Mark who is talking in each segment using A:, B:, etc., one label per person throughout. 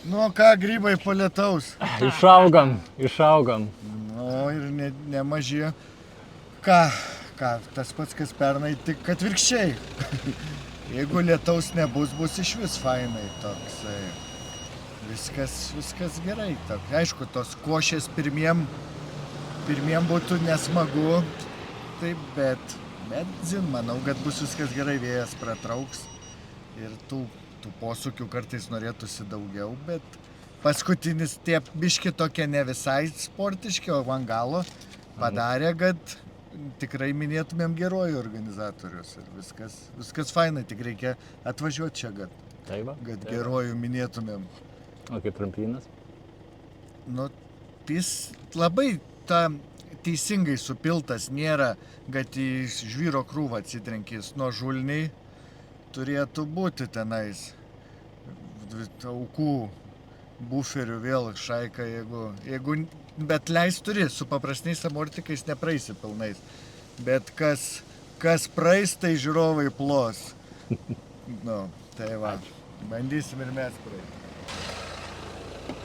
A: Nu, ką, grybai po lietaus.
B: Išaugam.
A: Nu, ir nemaži. Ką, tas pats, kas pernai, tik atvirkščiai. Jeigu lietaus nebus, bus iš vis fainai toksai. Viskas gerai. Aišku, tos košės pirmiem būtų nesmagu, taip, bet manau, kad bus viskas gerai, vėjas pratrauks ir tų posūkių kartais norėtųsi daugiau, bet paskutinis tie biški tokie ne visai sportiški, o ant galo padarė, kad tikrai minėtumėm gerojų organizatorius ir viskas fainai, tik reikia atvažiuoti čia, kad gerojų minėtumėm.
B: O kaip tramplynas?
A: Nu, jis labai teisingai supiltas, nėra, kad į žvyro krūvą atsitrenkys. Nuo žulniai turėtų būti tenais aukų buferių vėl šaika, jeigu bet leis turi, su paprastiniais amortikais nepraeisi pilnais. Bet kas praeis, tai žiūrovai plos. Nu, tai va, bandysim ir mes praeiti.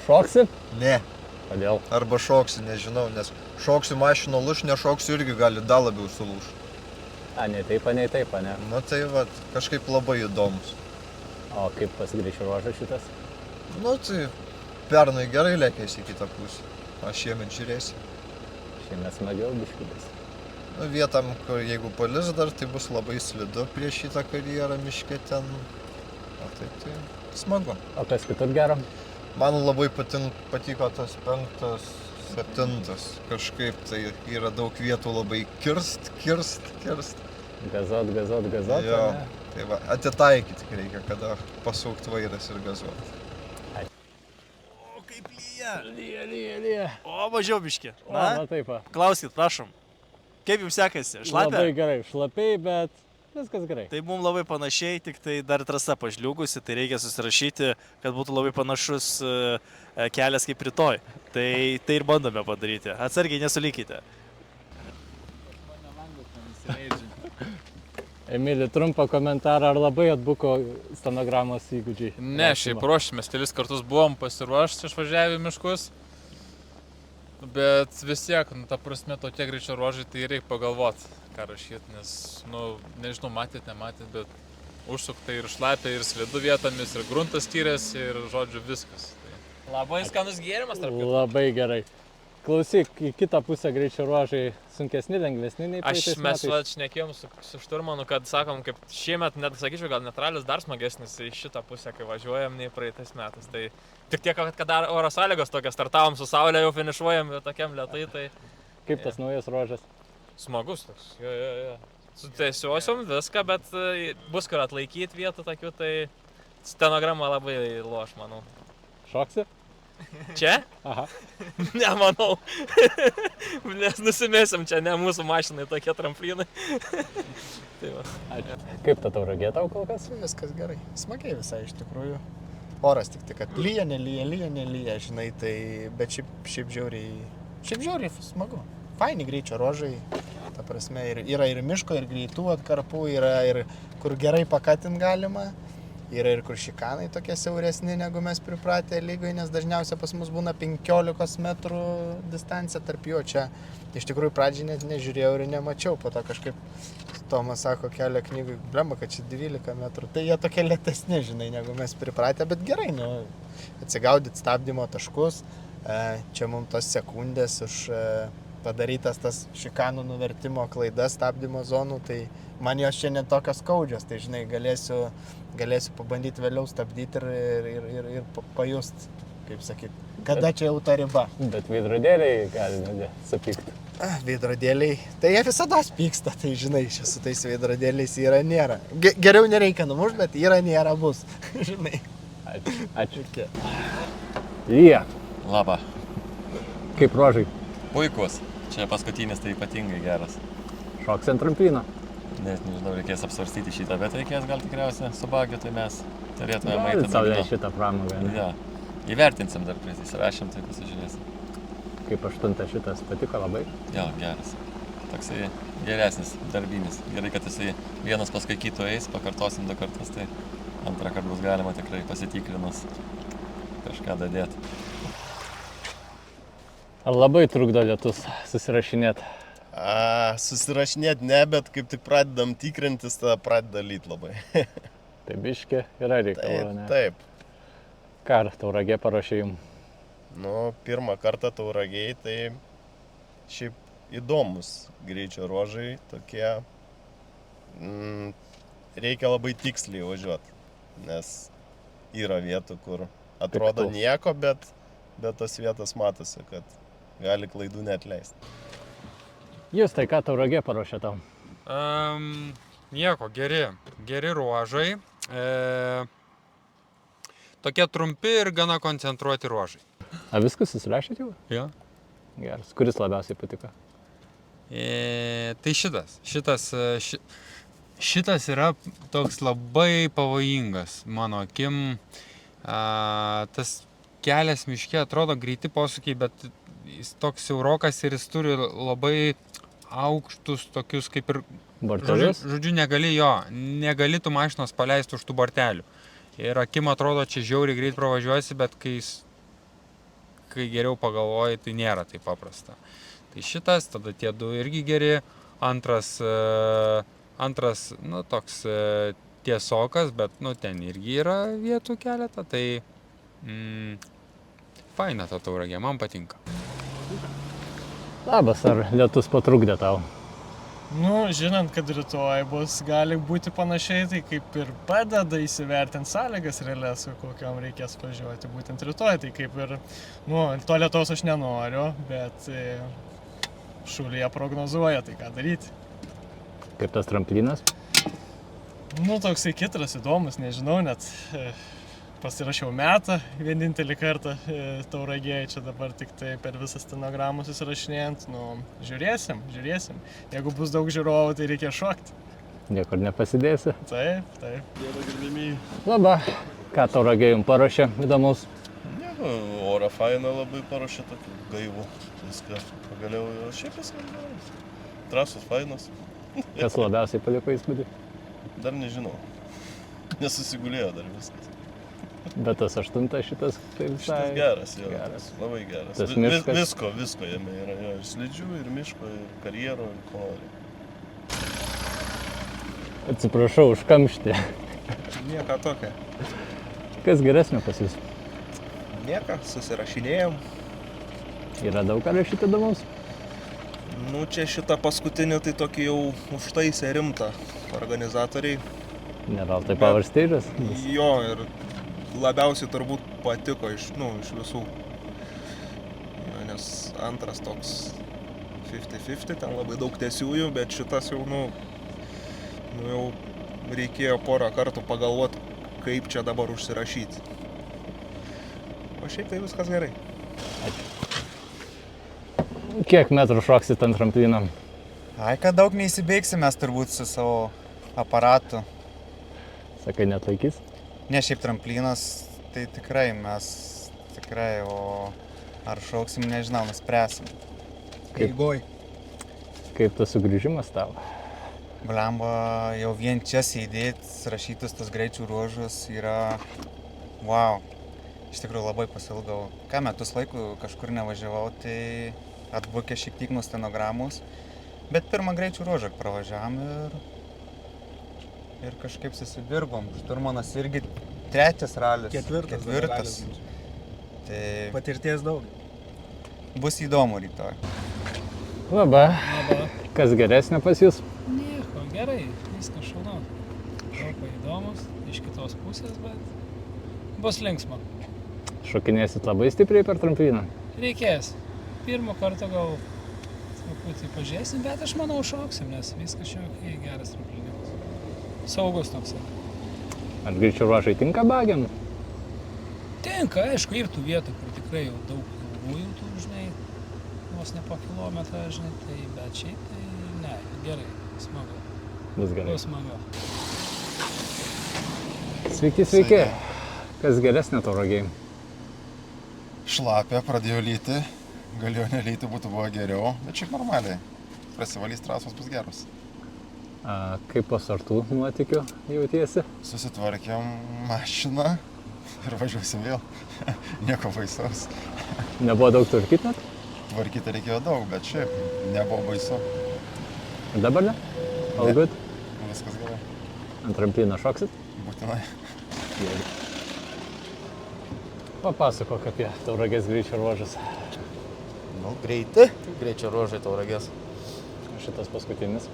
B: Šoksi?
C: Ne.
B: Kodėl?
C: Arba šoksi, nežinau, nes šoksiu mašino lūš, nešoksiu irgi gali dar labiau sulūš.
B: Nei taip, ne?
C: Nu tai va, kažkaip labai įdomus.
B: O kaip pasigreičio ruožas šitas?
C: Nu tai pernai gerai lėkėsi į kitą pusę. Aš šiemet žiūrėsiu.
B: Šiemet smagiau biškutės.
C: Nu, vietam, kur jeigu palis dar, tai bus labai slidu prieš šitą karjerą miške ten. O tai smagu.
B: O kas kitur gero?
C: Man labai patiko tas 5, 7. Kažkaip tai yra daug vietų labai kirst.
B: Gazot,
C: Jo, tai va, atitaikyti reikia, kada pasaukt vairas ir gazuot.
D: O, kaip lyja.
B: Lyja.
D: O, važiau biškį.
B: Na taip.
D: Klauskit, prašom. Kaip jums sekasi? Šlapia?
B: Labai gerai, šlapiai, bet viskas gerai.
D: Tai mums labai panašiai, tik tai dar trasa pažliugusi, tai reikia susirašyti, kad būtų labai panašus kelias kaip rytoj. Tai ir bandome padaryti. Atsargiai nesulykite.
B: Emili, trumpą komentarą, ar labai atbuko stenogramos įgūdžiai?
E: Ne, šiaip ruošėmės, 3 kartus buvom pasiruošti išvažiavę į miškus. Bet vis tiek, ta prasme, tokie greičio ruožai, tai reikia pagalvoti, ką rašyti, nes, nežinau, matėt, bet užsukta ir šlapia, ir slidu vietomis, ir gruntas tyrės, ir, žodžiu, viskas.
D: Labai skanus gėrimas, tarp kitų.
B: Labai gerai. Klausyk, į kitą pusę greičio ruožai sunkesni, lengvesni nei praeitais
F: Mes
B: metais.
F: šnekėjom su Šturmanu, kad sakom, kaip šiemet, net sakyčiau, gal net ralis dar smagesnis į šitą pusę, kai važiuojam, nei praeitais metais. Tai tik tiek, kad dar oro sąlygos tokios, startavom su saulė, jau finišuojam, tokiam lietai, tai...
B: Kaip tas naujas ruožas?
F: Smagus toks, jo. Su tiesiosiom viską, bet bus kur atlaikyti vietų tokių, tai stenograma labai loš, manau.
B: Šoksi?
F: Čia?
B: Aha.
F: Nemanau. Nes nusimėsim čia, ne mūsų mašinai tokie tramplynai. Tai va.
B: Ačiū. Kaip ta tauragė tau kol kas?
C: Viskas gerai. Smagiai visai iš tikrųjų. Oras tik, kad lyja, nelyja, žinai, tai, bet šiaip žiauriai smagu. Faini greičio ruožai, ta prasme, yra ir miško, ir greitų atkarpų, yra ir kur gerai pakatint galima. Yra ir kur šikanai tokie siauresni, negu mes pripratę lygoj, nes dažniausiai pas mus būna 15 metrų distancija tarp jo. Čia iš tikrųjų pradžiai net nežiūrėjau ir nemačiau, po to kažkaip Tomas sako kelio knygui, blemba, kad čia 12 metrų. Tai jie tokie lėtesni, žinai, negu mes pripratę, bet gerai, atsigaudyti stabdymo taškus. Čia mums tos sekundės už padarytas tas šikanų nuvertimo klaidas stabdymo zonų, tai man jos čia net tokios skaudžios, tai žinai, galėsiu pabandyti vėliau stabdyti ir pajust, kaip sakyt, kada čia jau ta riba.
B: Bet veidrodėliai gali supykti.
C: Veidrodėliai, tai jie visada pyksta, tai žinai, čia su tais veidrodėliais yra nėra. Geriau nereikia numušti, bet yra nėra bus, žinai.
B: Ačiū. Lyja.
G: Labą.
B: Kaip ruožai?
G: Puikus. Čia paskutinis tai ypatingai geras.
B: Šoksi ant tramplyno.
G: Nežinau, reikės apsvarstyti šitą, bet reikės gal tikriausiai su bagiu, tai mes turėtume
B: Galit sau leist šitą pramogą, ne?
G: Ja. Įvertinsim dar prisirašėm, tai pasižiūrėsim.
B: Kaip 8 šitas patiko labai?
G: Jo, geras. Toksai geresnis, darbinis. Gerai, kad jisai vienas paskui kito eis, pakartosim 2 kartus, tai antrą kartą bus galima tikrai pasitikrinus. kažką dadėti.
B: Ar labai trukdo lietus susirašinėti?
C: Susirašinėt ne, bet kaip tik pradedam tikrintis, tada pradeda lyt labai.
B: Tai biškė yra reikalo, ne?
C: Taip.
B: Ką Tauragė paruošė jums?
C: Nu, pirmą kartą Tauragėj, tai šiaip įdomus greičio ruožai, tokie reikia labai tiksliai važiuoti, nes yra vietų, kur atrodo nieko, bet tos vietos matosi, kad gali klaidų neatleisti.
B: Jūs tai ką Tauragė paruošė tau?
H: Nieko, geri ruožai. Tokie trumpi ir gana koncentruoti ruožai.
B: A viskas susirašėt jau?
H: Jo.
B: Geras. Kuris labiausiai patiko?
H: Tai šitas yra toks labai pavojingas mano akim. Tas kelias miške atrodo greiti posūkiai, bet jis toks siaurokas ir jis turi labai aukštus tokius kaip ir...
B: Bortelius?
H: Žodžiu, negali tu mašinos paleisti už tų bortelių. Ir akim atrodo, čia žiauriai greit pravažiuosi, bet kai geriau pagalvoji, tai nėra taip paprasta. Tai šitas, tada tie du irgi geri. Antras, nu, toks tiesokas, bet, nu, ten irgi yra vietų keletą, tai faina ta Tauragė, man patinka.
B: Labas, ar lietus patrukdė tau?
I: Nu, žinant, kad rytoj bus, gali būti panašiai, tai kaip ir padeda įsivertinti sąlygas realias, kokiam reikės važiuoti būtent rytoj. Tai kaip ir, nu, to lietaus aš nenoriu, bet šulyje prognozuoja, tai ką daryti.
B: Kaip tas tramplinas?
I: Nu, toksai kitras įdomus, nežinau, net pasirašiau metą vienintelį kartą Tauragėje, čia dabar tik tai per visą stenogramą susirašinėjant. Nu, žiūrėsim. Jeigu bus daug žiūrovų, tai reikia šokti.
B: Niekur nepasidėsi?
I: Taip.
B: Labą. Ką Tauragė jums paruošė įdomus?
J: Oro faina labai paruošė tokį gaivų. Viską pagaliau, šiaip viskas geras. Trasos fainos.
B: Kas labiausiai paliko įspūdį?
J: Dar nežinau. Nesusigulėjo dar viskas.
B: Bet tas 8 šitas tai visai...
J: Šitas geras, jo.
B: Geras.
J: Labai geras.
B: Tas miškas...
J: Visko jame yra. Jo, ir slidžių, ir miško, ir karjerų, ir ko nori.
B: Atsiprašau už kamštį.
K: Nieko tokio.
B: Kas geresnio pas jūs?
K: Nieko, susirašinėjom.
B: Yra daug ką rašyti įdomus?
K: Nu, čia šitą paskutinį tai tokį jau užtaisė rimtą organizatoriai.
B: Nėra tai power stage'as?
K: Jo, ir labiausiai turbūt patiko iš visų. Jo, nes antras toks 50-50, ten labai daug tiesiųjų, bet šitas jau, jau reikėjo porą kartų pagalvoti, kaip čia dabar užsirašyti. O šiaip tai viskas gerai.
B: Kiek metrų šoksit ant tramplino?
C: Kad daug neįsibeigsim mes turbūt su savo aparatu.
B: Sakai, netlaikys?
C: Ne, šiaip tramplinas, tai tikrai o ar šauksim, nežinau, nuspręsim. Eigoj.
B: Kaip tas sugrįžimas tavo?
C: Blemba, jau vien čia sėdėt, rašytus tos greičių ruožus yra, wow. Iš tikrųjų labai pasilgau. Metus laikų kažkur nevažiavau, tai atbukė šiek tiek nuo stenogramos. Bet pirmą greičių ruožą pravažiavam ir kažkaip susidirbom. Šturmanas irgi 3 ralis. Ketvirtas. Tai
K: patirties daug.
C: Bus įdomu rytoj.
B: Labą. Kas geresnio pas jūs?
L: Nieko, gerai, viskas šaunu. Šokai įdomus, iš kitos pusės, bet bus linksma.
B: Šokinėsit labai stipriai per trampliną?
L: Reikės. Pirmą kartą gal truputį pažiūrėsim, bet aš manau šoksim, nes viskas čia geras tramplinas. Saugus toks.
B: Ar greičio ruožai tinka bagiam?
L: Tinka, aišku, ir tų vietų, kur tikrai jau daug ilgųjų tų, žinai, vos ne po kilometrą, žinai, tai bet šiaip tai ne, gerai, smagu.
B: Bus gerai.
L: Bus smagu.
B: Sveiki. Kas geresnė Tauragėj?
M: Šlapia, pradėjo lyti, galėjo nelyti, būtų buvo geriau, bet šiaip normaliai. Prasivalys trasos bus geros.
B: Kaip po sartų nuotykių jautiesi?
M: Susitvarkėm mašiną, ir važiuosim vėl. Nieko baisaus.
B: Nebuvo daug tvarkyti net?
M: Tvarkyti reikėjo daug, bet šiaip nebuvo baisu.
B: Ir dabar ne? All good?
M: Viskas gerai.
B: Ant tramplino šoksit?
M: Būtinai.
B: Gerai. Papasakok apie Tauragės greičio ruožus.
C: Nu, greiti greičio ruožai Tauragės.
B: Šitas paskutinis.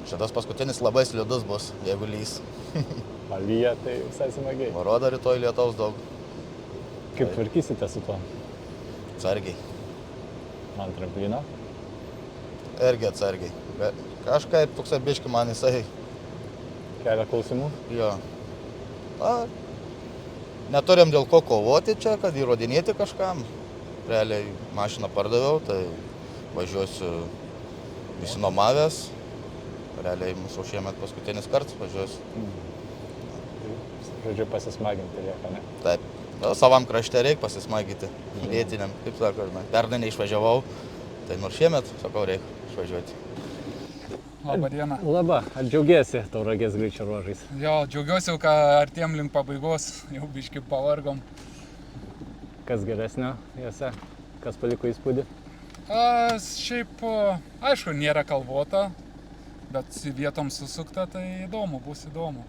C: Šitas paskutinis labai slidus bus, jeigu lys.
B: Palyja, tai visai smagiai.
C: Rodo rytoj lietaus daug.
B: Kaip tvarkysite su tuo?
C: Atsargiai.
B: Man tramplino?
C: Irgi atsargiai. Bet kažkaip toksai biški man jisai.
B: Kelia klausimų?
C: Jo. Na, neturim dėl ko kovoti čia, kad įrodinėti kažkam. Realiai mašiną pardaviau, tai važiuosiu įsinomavęs. Realiai mūsų šiemet paskutinis kartas važiuosiu.
B: Žodžiu, pasismaginti lieka, ne?
C: Taip. Na, savam krašte reikia pasismaginti. Vietiniam, kaip sako, pernai neišvažiavau. Tai nors šiemet, sakau, reikia išvažiuoti.
N: Labą dieną.
B: Laba, ar džiaugiesi Tauragės greičio ruožais?
N: Jo, džiaugiuosi, kad artėjom link pabaigos, jau biški pavargom.
B: Kas geresnio juose? Kas paliko įspūdį?
N: Šiaip, aišku, nėra kalvota, bet vietom susukta, tai įdomu, bus įdomu.